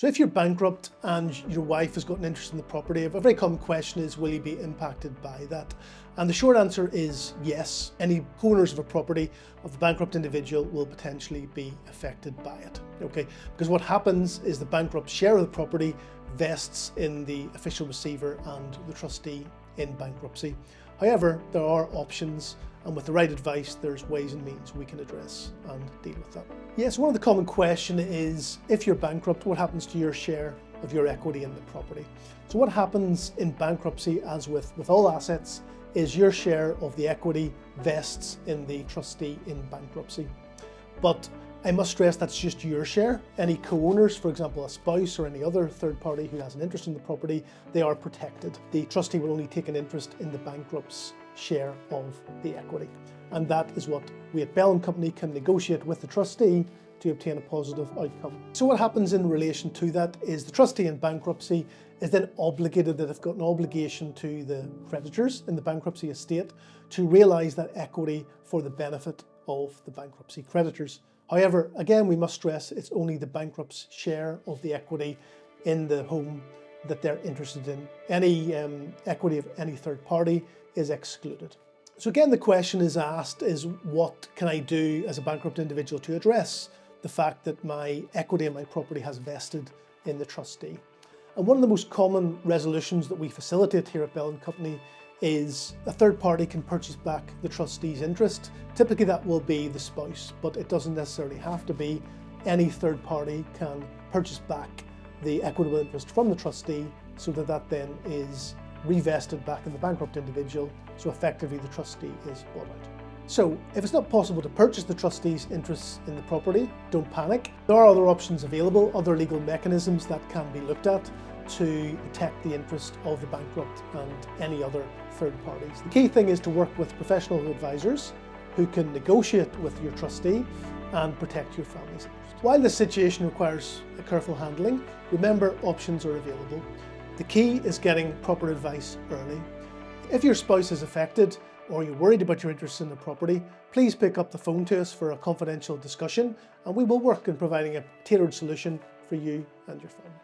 So if you're bankrupt and your wife has got an interest in the property, a very common question is, will you be impacted by that? And the short answer is yes. Any co-owners of a property of the bankrupt individual will potentially be affected by it, okay? Because what happens is the bankrupt share of the property vests in the official receiver and the trustee in bankruptcy. However, there are options, and with the right advice, there's ways and means we can address and deal with that. Yes, one of the common questions is, if you're bankrupt, what happens to your share of your equity in the property? So what happens in bankruptcy, as with all assets, is your share of the equity vests in the trustee in bankruptcy. But I must stress that's just your share. Any co-owners, for example, a spouse or any other third party who has an interest in the property, they are protected. The trustee will only take an interest in the bankrupt's share of the equity. And that is what we at Bell & Company can negotiate with the trustee to obtain a positive outcome. So what happens in relation to that is the trustee in bankruptcy is then obligated, that they've got an obligation to the creditors in the bankruptcy estate to realise that equity for the benefit of the bankruptcy creditors. However, again, we must stress it's only the bankrupt's share of the equity in the home that they're interested in. Any equity of any third party is excluded. So again, the question is asked is, what can I do as a bankrupt individual to address the fact that my equity in my property has vested in the trustee? And one of the most common resolutions that we facilitate here at Bell & Company is a third party can purchase back the trustee's interest. Typically that will be the spouse, but it doesn't necessarily have to be. Any third party can purchase back the equitable interest from the trustee so that that then is revested back in the bankrupt individual, so effectively the trustee is bought out. So if it's not possible to purchase the trustee's interests in the property, don't panic. There are other options available, other legal mechanisms that can be looked at to protect the interest of the bankrupt and any other third parties. The key thing is to work with professional advisors who can negotiate with your trustee and protect your family's interest. While this situation requires a careful handling, remember options are available. The key is getting proper advice early. If your spouse is affected or you're worried about your interest in the property, please pick up the phone to us for a confidential discussion, and we will work in providing a tailored solution for you and your family.